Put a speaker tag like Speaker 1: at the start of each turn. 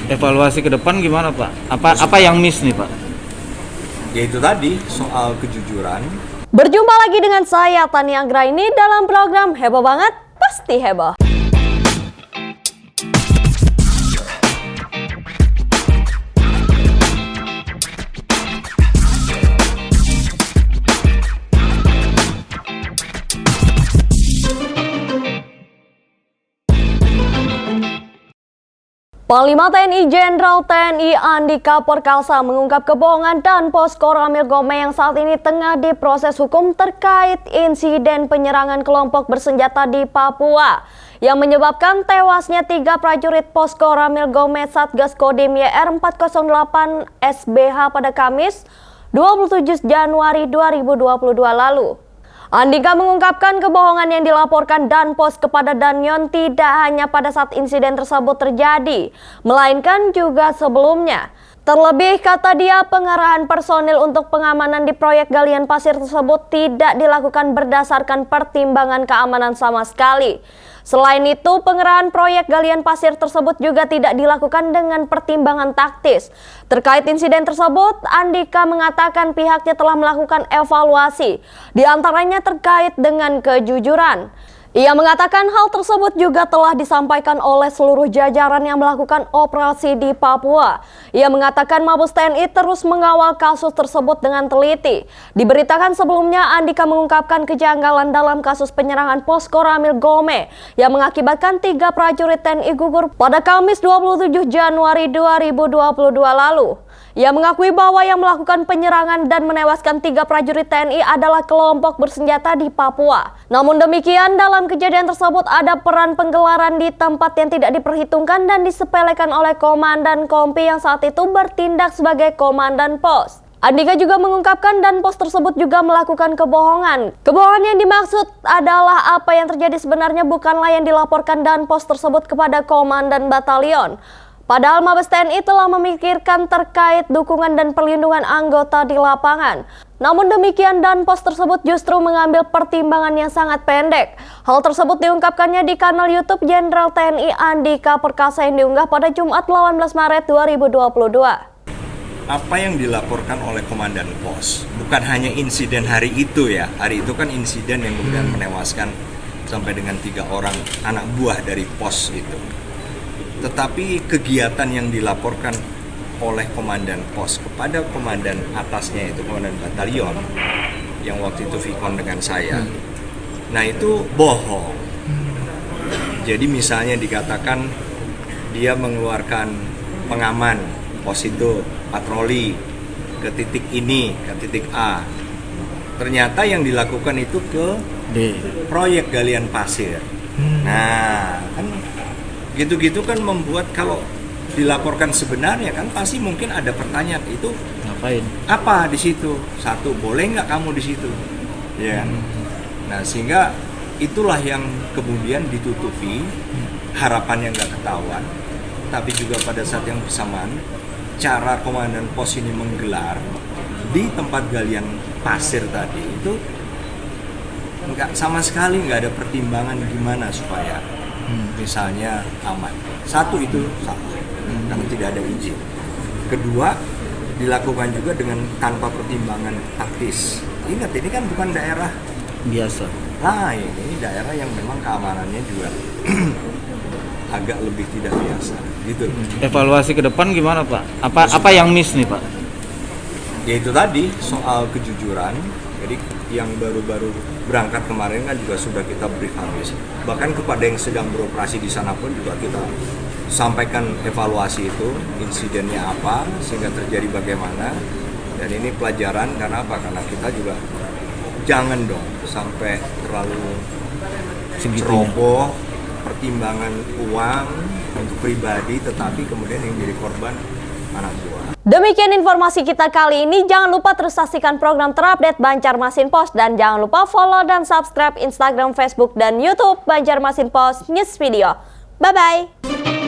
Speaker 1: Evaluasi ke depan gimana Pak? Apa yang miss nih Pak?
Speaker 2: Ya itu tadi soal kejujuran.
Speaker 3: Berjumpa lagi dengan saya Tani Anggraini dalam program Heboh Banget Pasti Heboh. Panglima TNI Jenderal TNI Andika Perkasa mengungkap kebohongan dan posko Ramil Gome yang saat ini tengah diproses hukum terkait insiden penyerangan kelompok bersenjata di Papua yang menyebabkan tewasnya 3 prajurit posko Ramil Gome Satgas Kodim YR 408 SBH pada Kamis 27 Januari 2022 lalu. Andika mengungkapkan kebohongan yang dilaporkan Danpos kepada Danyon tidak hanya pada saat insiden tersebut terjadi, melainkan juga sebelumnya. Terlebih, kata dia, pengarahan personil untuk pengamanan di proyek galian pasir tersebut tidak dilakukan berdasarkan pertimbangan keamanan sama sekali. Selain itu, pengerahan proyek galian pasir tersebut juga tidak dilakukan dengan pertimbangan taktis. Terkait insiden tersebut, Andika mengatakan pihaknya telah melakukan evaluasi, di antaranya terkait dengan kejujuran. Ia mengatakan hal tersebut juga telah disampaikan oleh seluruh jajaran yang melakukan operasi di Papua. Ia mengatakan Mabes TNI terus mengawal kasus tersebut dengan teliti. Diberitakan sebelumnya, Andika mengungkapkan kejanggalan dalam kasus penyerangan posko Ramil Gome yang mengakibatkan 3 prajurit TNI gugur pada Kamis 27 Januari 2022 lalu. Ia mengakui bahwa yang melakukan penyerangan dan menewaskan 3 prajurit TNI adalah kelompok bersenjata di Papua. Namun demikian, dalam kejadian tersebut ada peran penggelaran di tempat yang tidak diperhitungkan dan disepelekan oleh Komandan Kompi yang saat itu bertindak sebagai Komandan Pos. Andika juga mengungkapkan Danpos tersebut juga melakukan kebohongan. Kebohongan yang dimaksud adalah apa yang terjadi sebenarnya bukanlah yang dilaporkan Danpos tersebut kepada Komandan Batalion. Padahal Mabes TNI telah memikirkan terkait dukungan dan perlindungan anggota di lapangan. Namun demikian, Danpos tersebut justru mengambil pertimbangan yang sangat pendek. Hal tersebut diungkapkannya di kanal YouTube Jenderal TNI Andika Perkasa yang diunggah pada Jumat 18 Maret 2022.
Speaker 2: Apa yang dilaporkan oleh Komandan Pos bukan hanya insiden hari itu ya. Hari itu kan insiden yang kemudian menewaskan sampai dengan 3 orang anak buah dari pos itu. Tetapi kegiatan yang dilaporkan oleh Komandan Pos kepada komandan atasnya itu Komandan Batalion yang waktu itu vikon dengan saya, nah itu bohong. Jadi misalnya dikatakan dia mengeluarkan pengaman pos itu patroli ke titik ini, ke titik A. Ternyata yang dilakukan itu ke proyek galian pasir. Nah, kan gitu-gitu kan membuat kalau dilaporkan sebenarnya kan pasti mungkin ada pertanyaan itu
Speaker 1: Ngapain?
Speaker 2: apa di situ? Satu, boleh nggak kamu di situ? Ya. Nah, sehingga itulah yang kemudian ditutupi, harapan yang nggak ketahuan. Tapi juga pada saat yang bersamaan, cara Komandan Pos ini menggelar di tempat galian pasir tadi itu nggak sama sekali nggak ada pertimbangan gimana supaya misalnya aman. Satu itu salah, karena tidak ada izin. Kedua, dilakukan juga dengan tanpa pertimbangan taktis. Ingat, ini kan bukan daerah
Speaker 1: Biasa.
Speaker 2: Nah, ini daerah yang memang keamanannya juga agak lebih tidak biasa, gitu.
Speaker 1: Evaluasi ke depan gimana Pak? Apa yang miss nih Pak?
Speaker 2: Ya itu tadi soal kejujuran. Jadi yang baru-baru berangkat kemarin kan juga sudah kita brief habis. Bahkan kepada yang sedang beroperasi di sana pun juga kita sampaikan evaluasi itu, insidennya apa, sehingga terjadi bagaimana. Dan ini pelajaran karena apa? Karena kita juga jangan dong sampai terlalu ceroboh, pertimbangan uang untuk pribadi, tetapi kemudian yang jadi korban anak buah.
Speaker 3: Demikian informasi kita kali ini. Jangan lupa terus saksikan program terupdate Banjarmasin Post dan jangan lupa follow dan subscribe Instagram, Facebook, dan YouTube Banjarmasin Post News Video. Bye-bye.